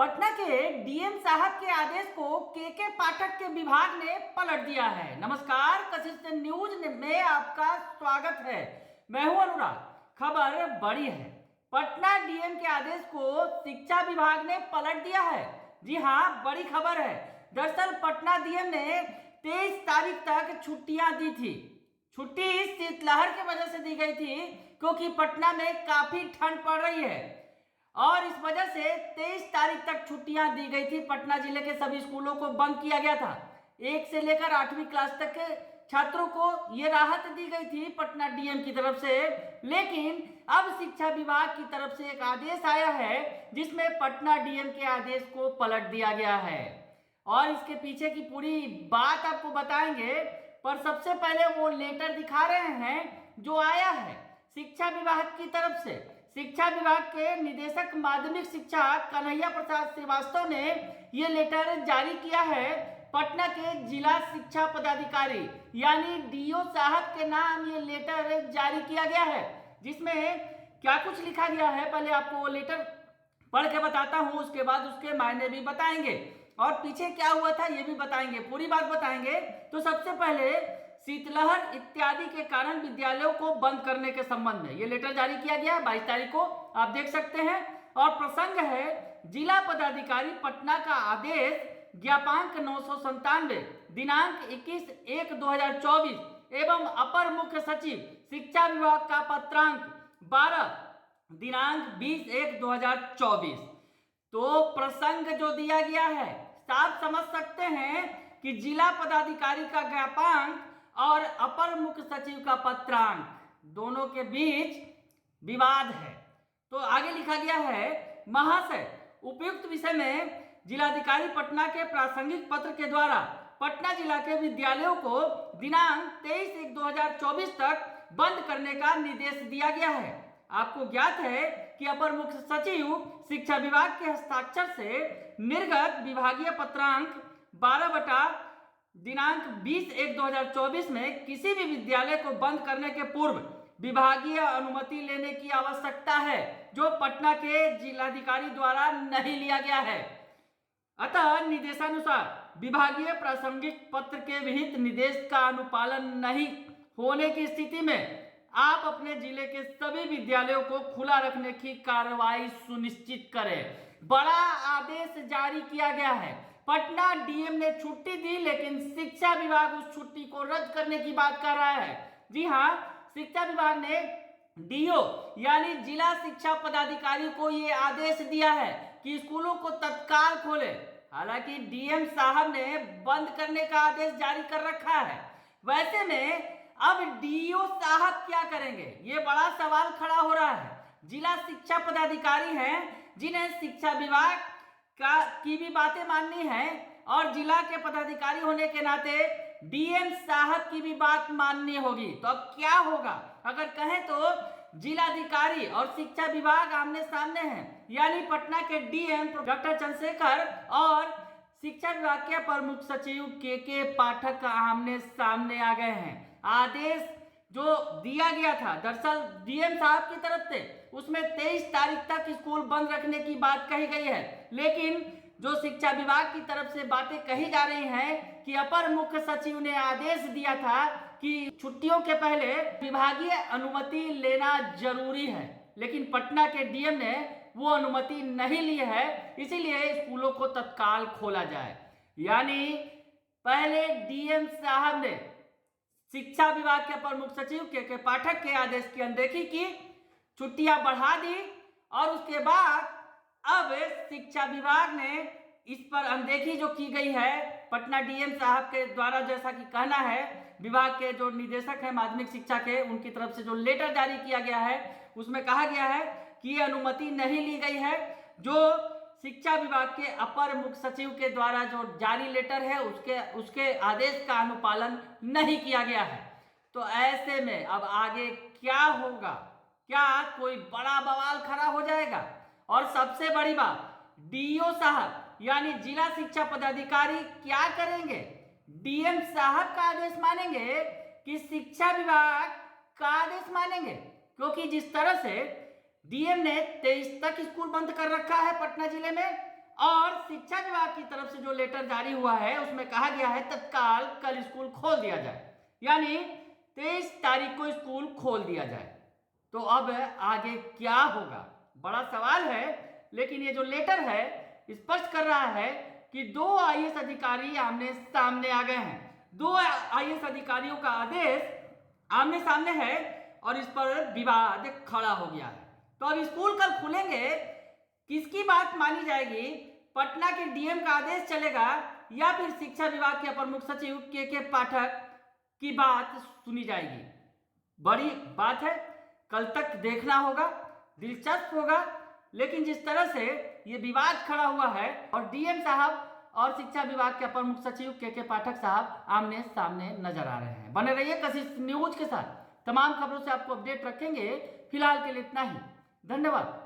पटना के डीएम साहब के आदेश को के पाठक के विभाग ने पलट दिया है। नमस्कार, कशिश न्यूज में आपका स्वागत है। मैं हूं अनुराग। खबर बड़ी है, पटना डीएम के आदेश को शिक्षा विभाग ने पलट दिया है। जी हां, बड़ी खबर है। दरअसल पटना डीएम ने 23 तारीख तक छुट्टियां दी थी। छुट्टी शीतलहर की वजह से दी गई थी, क्योंकि पटना में काफी ठंड पड़ रही है और इस वजह से 23 तारीख तक छुट्टियां दी गई थी। पटना जिले के सभी स्कूलों को बंद किया गया था। 1 से लेकर 8वीं क्लास तक के छात्रों को ये राहत दी गई थी पटना डीएम की तरफ से। लेकिन अब शिक्षा विभाग की तरफ से एक आदेश आया है, जिसमें पटना डीएम के आदेश को पलट दिया गया है और इसके पीछे की पूरी बात आपको बताएंगे। पर सबसे पहले वो लेटर दिखा रहे हैं जो आया है शिक्षा विभाग की तरफ से। शिक्षा विभाग के निदेशक माध्यमिक शिक्षा कन्हैया प्रसाद श्रीवास्तव ने ये लेटर जारी किया है पटना के जिला शिक्षा पदाधिकारी यानी डीओ साहब के नाम ये लेटर जारी किया गया है। जिसमें क्या कुछ लिखा गया है, पहले आपको वो लेटर पढ़ के बताता हूं, उसके बाद उसके मायने भी बताएंगे और पीछे क्या हुआ था ये भी बताएंगे, पूरी बात बताएंगे। तो सबसे पहले शीतलहर इत्यादि के कारण विद्यालयों को बंद करने के संबंध में ये लेटर जारी किया गया है 22 तारीख को, आप देख सकते हैं। और प्रसंग है जिला पदाधिकारी पटना का आदेश ज्ञापांक 997 दिनांक 21/1/2024 एवं अपर मुख्य सचिव शिक्षा विभाग का पत्रांक 12 दिनांक 20/1/2024। तो प्रसंग जो दिया गया है साफ समझ सकते हैं कि जिला पदाधिकारी का ज्ञापांक और अपर मुख्य सचिव का पत्रांक दोनों के बीच विवाद है। तो आगे लिखा गया है, महाशय, उपयुक्त विषय में जिलाधिकारी पटना के प्रासंगिक पत्र के द्वारा पटना जिला के विद्यालयों को दिनांक 23/1/2024 तक बंद करने का निर्देश दिया गया है। आपको ज्ञात है कि अपर मुख्य सचिव शिक्षा विभाग के हस्ताक्षर से निर्गत विभागीय पत्रांक 12 दिनांक 20/1/2024 में किसी भी विद्यालय को बंद करने के पूर्व विभागीय अनुमति लेने की आवश्यकता है, जो पटना के जिलाधिकारी द्वारा नहीं लिया गया है। अतः निर्देशानुसार विभागीय प्रासंगिक पत्र के विहित निर्देश का अनुपालन नहीं होने की स्थिति में आप अपने जिले के सभी विद्यालयों को खुला रखने की कार्रवाई सुनिश्चित करें। बड़ा आदेश जारी किया गया है। पटना डीएम ने छुट्टी दी, लेकिन शिक्षा विभाग उस छुट्टी को रद्द करने की बात कर रहा है। जी हां, शिक्षा विभाग ने डीओ यानी जिला शिक्षा पदाधिकारी को यह आदेश दिया है कि स्कूलों को तत्काल खोले। हालांकि डीएम साहब ने बंद करने का आदेश जारी कर रखा है। वैसे में अब डीओ साहब क्या करेंगे, ये बड़ा सवाल खड़ा हो रहा है। जिला शिक्षा पदाधिकारी हैं, जिन्हें शिक्षा विभाग की भी बातें माननी है और जिला के पदाधिकारी होने के नाते डीएम साहब की भी बात माननी होगी। तो अब क्या होगा? अगर कहें तो जिलाधिकारी और शिक्षा विभाग आमने सामने हैं, यानी पटना के डीएम डॉक्टर चंद्रशेखर और शिक्षा विभाग के प्रमुख सचिव के पाठक आमने सामने आ गए हैं। आदेश जो दिया गया था दरअसल डीएम साहब की तरफ से, उसमें 23 तारीख तक स्कूल बंद रखने की बात कही गई है। लेकिन जो शिक्षा विभाग की तरफ से बातें कही जा रही हैं कि अपर मुख्य सचिव ने आदेश दिया था कि छुट्टियों के पहले विभागीय अनुमति लेना जरूरी है, लेकिन पटना के डीएम ने वो अनुमति नहीं ली है, इसीलिए स्कूलों को तत्काल खोला जाए। यानी पहले डीएम साहब ने शिक्षा विभाग के प्रमुख सचिव के पाठक के आदेश की अनदेखी की, छुट्टियां बढ़ा दी और उसके बाद अब शिक्षा विभाग ने इस पर अनदेखी जो की गई है पटना डीएम साहब के द्वारा, जैसा कि कहना है विभाग के जो निदेशक हैं माध्यमिक शिक्षा के, उनकी तरफ से जो लेटर जारी किया गया है उसमें कहा गया है कि ये अनुमति नहीं ली गई है। जो शिक्षा विभाग के अपर मुख्य सचिव के द्वारा जो जारी लेटर है उसके आदेश का अनुपालन नहीं किया गया है। तो ऐसे में अब आगे क्या होगा? क्या कोई बड़ा बवाल खड़ा हो जाएगा? और सबसे बड़ी बात, डीओ साहब यानी जिला शिक्षा पदाधिकारी क्या करेंगे? डीएम साहब का आदेश मानेंगे कि शिक्षा विभाग का आदेश मानेंगे? क्योंकि जिस तरह से डीएम ने 23 तक स्कूल बंद कर रखा है पटना जिले में और शिक्षा विभाग की तरफ से जो लेटर जारी हुआ है उसमें कहा गया है तत्काल कल स्कूल खोल दिया जाए, यानी 23 तारीख को स्कूल खोल दिया जाए। तो अब आगे क्या होगा, बड़ा सवाल है। लेकिन ये जो लेटर है स्पष्ट कर रहा है कि 2 आईएएस अधिकारी आमने सामने आ गए हैं। 2 आईएएस अधिकारियों का आदेश आमने सामने है और इस पर विवाद खड़ा हो गया है। तो अब स्कूल कल खुलेंगे, किसकी बात मानी जाएगी? पटना के डीएम का आदेश चलेगा या फिर शिक्षा विभाग के अपर मुख्य सचिव के पाठक की बात सुनी जाएगी? बड़ी बात है, कल तक देखना होगा, दिलचस्प होगा। लेकिन जिस तरह से ये विवाद खड़ा हुआ है और डीएम साहब और शिक्षा विभाग के अपर मुख्य सचिव के पाठक साहब आमने सामने नजर आ रहे हैं। बने रहिए कशिश न्यूज के साथ, तमाम खबरों से आपको अपडेट रखेंगे। फिलहाल के लिए इतना ही, धन्यवाद।